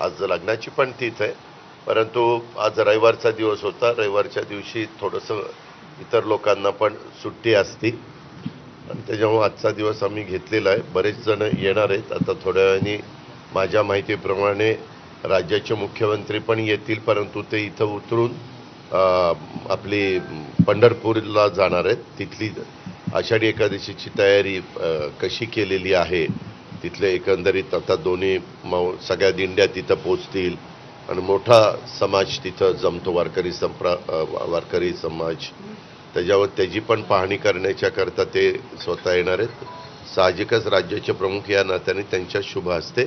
आज लग्नाची पण तीच आहे, परंतु आज रविवारचा दिवस होता. रविवारच्या दिवशी थोडंसं इतर लोकांना पण सुट्टी असते आणि त्याच्यामुळे आजचा दिवस आम्ही घेतलेला आहे. बरेच जण येणार आहेत. आता थोड्या वेळाने माझ्या माहितीप्रमाणे राज्याचे मुख्यमंत्री पण येतील, परंतु ते इथं उतरून आपली पंढरपूरला जाणार आहेत. तिथली आषाढी एकादशीची तयारी कशी केलेली आहे, तिथले एकंदरीत आता दोन्ही सगळ्या दिंड्या तिथं पोचतील आणि मोठा समाज तिथं जमतो, वारकरी समाज. त्याच्यावर त्याची पण पाहणी करण्याच्याकरता ते स्वतः येणार आहेत. साहजिकच राज्याचे प्रमुख या नात्याने त्यांच्या शुभ हस्ते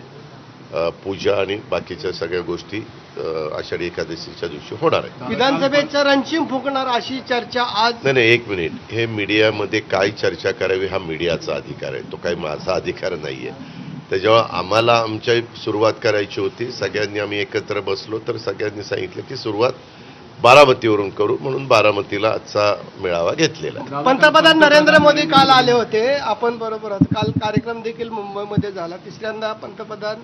पूजा आणि बाकीच्या सगळ्या गोष्टी आषाढी एकादशीच्या दिवशी होणार आहे. विधानसभेचा रणशिंग फुंकणार अशी चर्चा आज. नाही, एक मिनिट. हे मीडियामध्ये काय चर्चा करावी हा मीडियाचा अधिकार आहे, तो काही माझा अधिकार नाहीये. त्याच्यामुळे आम्हाला आमच्या सुरुवात करायची होती. सगळ्यांनी आम्ही एकत्र बसलो तर सगळ्यांनी सांगितलं की सुरुवात बारामतीवरून करू, म्हणून बारामतीला आजचा मेळावा घेतलेला. पंतप्रधान नरेंद्र मोदी काल आले होते, आपण बरोबर आहात. काल कार्यक्रम देखील मुंबईमध्ये झाला. तिसऱ्यांदा पंतप्रधान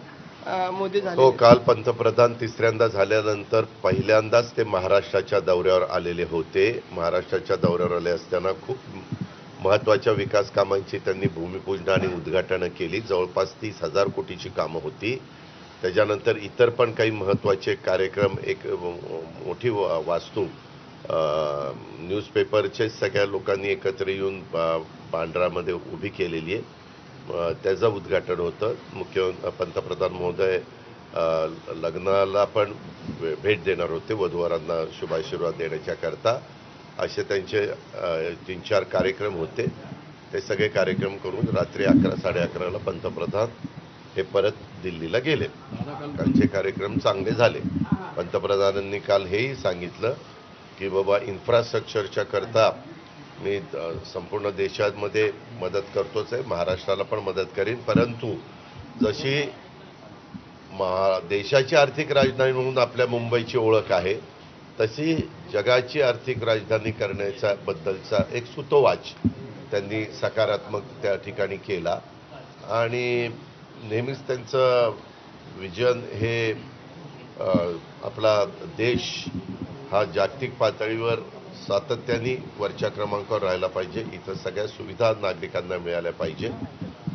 मोदी झाले. हो, काल पंतप्रधान तिसऱ्यांदा झाल्यानंतर पहिल्यांदाच ते महाराष्ट्राच्या दौऱ्यावर आलेले होते. महाराष्ट्राच्या दौऱ्यावर आले असताना खूप महत्वाच्या विकास कामांची त्यांनी भूमिपूजन आणि उद्घाटनं केली. जवळपास 30,000 कोटीची कामं होती. त्याच्यानंतर इतर पण काही महत्त्वाचे कार्यक्रम, एक मोठी वास्तू न्यूजपेपरचे सगळ्या लोकांनी एकत्र येऊन बांद्रामध्ये उभी केलेली आहे, त्याचं उद्घाटन होतं. पंतप्रधान महोदय लग्नाला पण भेट देणार होते, वधूवरांना शुभाशीर्वाद देण्याच्याकरता. असे त्यांचे 3-4 कार्यक्रम होते. ते सगळे कार्यक्रम करून रात्री 11-11:30ला पंतप्रधान हे परत दिल्लीला गेले. कालचे कार्यक्रम चांगले झाले. पंतप्रधानांनी काल हेही सांगितलं की बाबा इन्फ्रास्ट्रक्चरच्या करता मी संपूर्ण देशामध्ये मदत करतोच आहे, महाराष्ट्राला पण मदत करीन, परंतु जशी देशाची आर्थिक राजधानी म्हणून आपल्या मुंबईची ओळख आहे, तशी जगाची आर्थिक राजधानी करण्याच्या बद्दलचा एक सूतोवाच त्यांनी सकारात्मक त्या ठिकाणी केला. आणि नेहमीच त्यांचं विजन हे आपला देश हा जागतिक पातळीवर सातत्याने वरच्या क्रमांकावर राहायला पाहिजे, इथं सगळ्या सुविधा नागरिकांना मिळाल्या पाहिजे,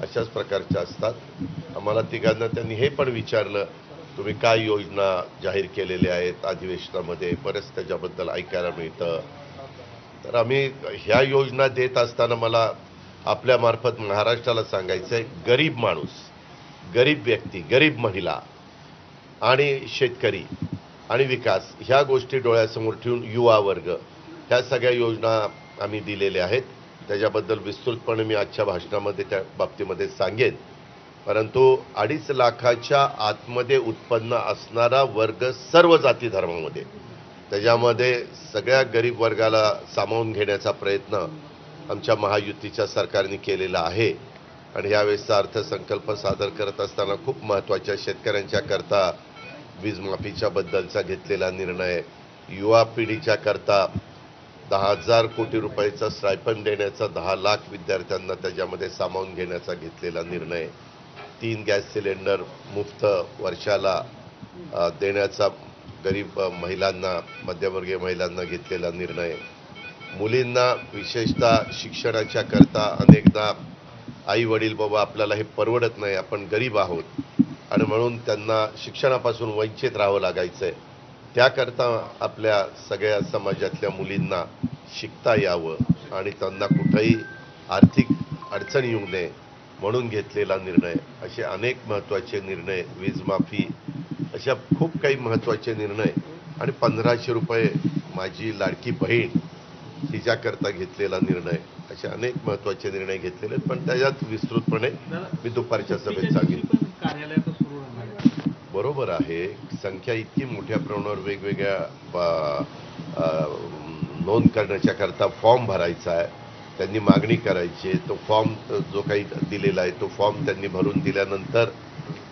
अशाच प्रकारच्या असतात. आम्हाला तिघांना त्यांनी हे पण विचारलं, तुम्ही काय योजना जाहीर केलेल्या आहेत अधिवेशनामध्ये, बरंच त्याच्याबद्दल ऐकायला मिळतं. तर आम्ही ह्या योजना देत असताना मला आपल्यामार्फत महाराष्ट्राला सांगायचं आहे, गरीब माणूस, गरीब व्यक्ती, गरीब महिला आणि शेतकरी आणि विकास ह्या गोष्टी डोळ्यासमोर ठेवून युवा वर्ग, ह्या सगळ्या योजना आम्ही दिलेल्या आहेत. त्याच्याबद्दल विस्तृतपणे मी आजच्या भाषणामध्ये त्या बाबतीमध्ये सांगेन. परंतु 2.5 लाखाच्या आतमध्ये उत्पन्न असणारा वर्ग सर्व जाती धर्मामध्ये, त्याच्यामध्ये सगळ्या गरीब वर्गाला सामावून घेण्याचा प्रयत्न आमच्या महायुतीच्या सरकारने केलेला आहे. आणि यावेळेसचा अर्थसंकल्प सादर करत असताना खूप महत्त्वाच्या शेतकऱ्यांच्या करता वीज माफीच्या बद्दलचा घेतलेला निर्णय, युवा पिढीच्या करता 10,000 कोटी रुपयाचा स्टायपंड देण्याचा, 10 लाख विद्यार्थ्यांना त्याच्यामध्ये सामावून घेण्याचा घेतलेला निर्णय, 3 गॅस सिलेंडर मुफ्त वर्षाला देण्याचा गरीब महिलांना, मध्यमवर्गीय महिलांना घेतलेला निर्णय, मुलींना विशेषतः शिक्षणाच्या करता अनेकदा आई वडील बाबा आपल्याला हे परवडत नाही, आपण गरीब आहोत आणि म्हणून त्यांना शिक्षणापासून वंचित राहावं लागायचं आहे, त्याकरता आपल्या सगळ्या समाजातल्या मुलींना शिकता यावं आणि त्यांना कुठेही आर्थिक अडचण येऊ नये म्हणून घेतलेला निर्णय, असे अनेक महत्त्वाचे निर्णय, वीज माफी, अशा खूप काही महत्त्वाचे निर्णय. आणि 1,500 रुपये माझी लाडकी बहीण तिच्याकरता घेतलेला निर्णय, असे अनेक महत्त्वाचे निर्णय घेतलेले. पण त्याच्यात विस्तृतपणे मी दुपारच्या सभेत सांगेन. बरोबर आहे, संख्या इतकी मोठ्या प्रमाणावर वेगवेगळ्या नोंद करण्याच्या करता फॉर्म भरायचा आहे, त्यांनी मागणी करायची आहे, तो फॉर्म जो काही दिलेला आहे तो फॉर्म त्यांनी भरून दिल्यानंतर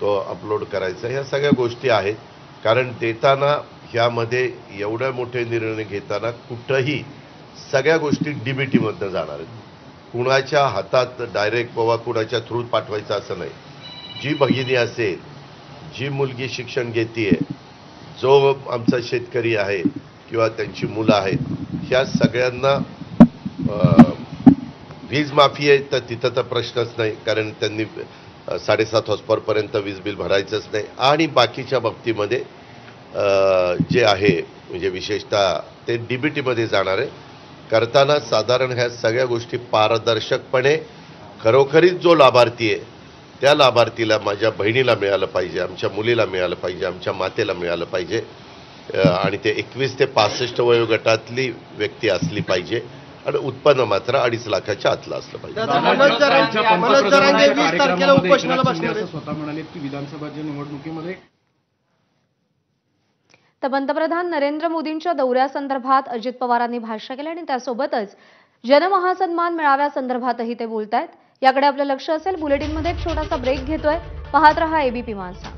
तो अपलोड करायचा, ह्या सगळ्या गोष्टी आहेत. कारण देताना ह्यामध्ये एवढे मोठे निर्णय घेताना कुठंही सगळ्या गोष्टी डीबीटीमधनं जाणार आहेत. कुणाच्या हातात डायरेक्ट बाबा कुणाच्या थ्रू पाठवायचं असं नाही. जी भगिनी असेल, जी मुलगी शिक्षण घेतीये, जो आमचा शेतकरी आहे किंवा त्यांची मुलं आहेत, ह्या सगळ्यांना वीज माफी आहे तर तिथं तर प्रश्नच नाही, कारण त्यांनी 7.5 हॉर्सपॉवरपर्यंत वीज बिल भरायचंच नाही. आणि बाकीच्या बाबतीमध्ये जे आहे म्हणजे विशेषतः ते डीबीटीमध्ये जाणार आहे. करताना साधारण ह्या सगळ्या गोष्टी पारदर्शकपणे खरोखरीच जो लाभार्थी आहे त्या लाभार्थीला, माझ्या बहिणीला मिळालं पाहिजे, आमच्या मुलीला मिळालं पाहिजे, आमच्या मातेला मिळालं पाहिजे. आणि ते 21 ते 65 वयोगटातली व्यक्ती असली पाहिजे आणि उत्पन्न मात्र 2.5 लाखाच्या आतलं असलं पाहिजे. मनोज जरांगे 20 तारखेला उपोषणाला बसणार आहेत. स्वतः म्हणाले की विधानसभाच्या निवडणुकीमध्ये तर पंतप्रधान नरेंद्र मोदींच्या दौऱ्यासंदर्भात अजित पवारांनी भाष्य केलं आणि त्यासोबतच जनमहासन्मान मेळाव्यासंदर्भातही ते बोलतायत. याकडे आपलं लक्ष असेल. बुलेटिनमध्ये एक छोटासा ब्रेक घेतोय. पाहत रहा एबीपी माझा.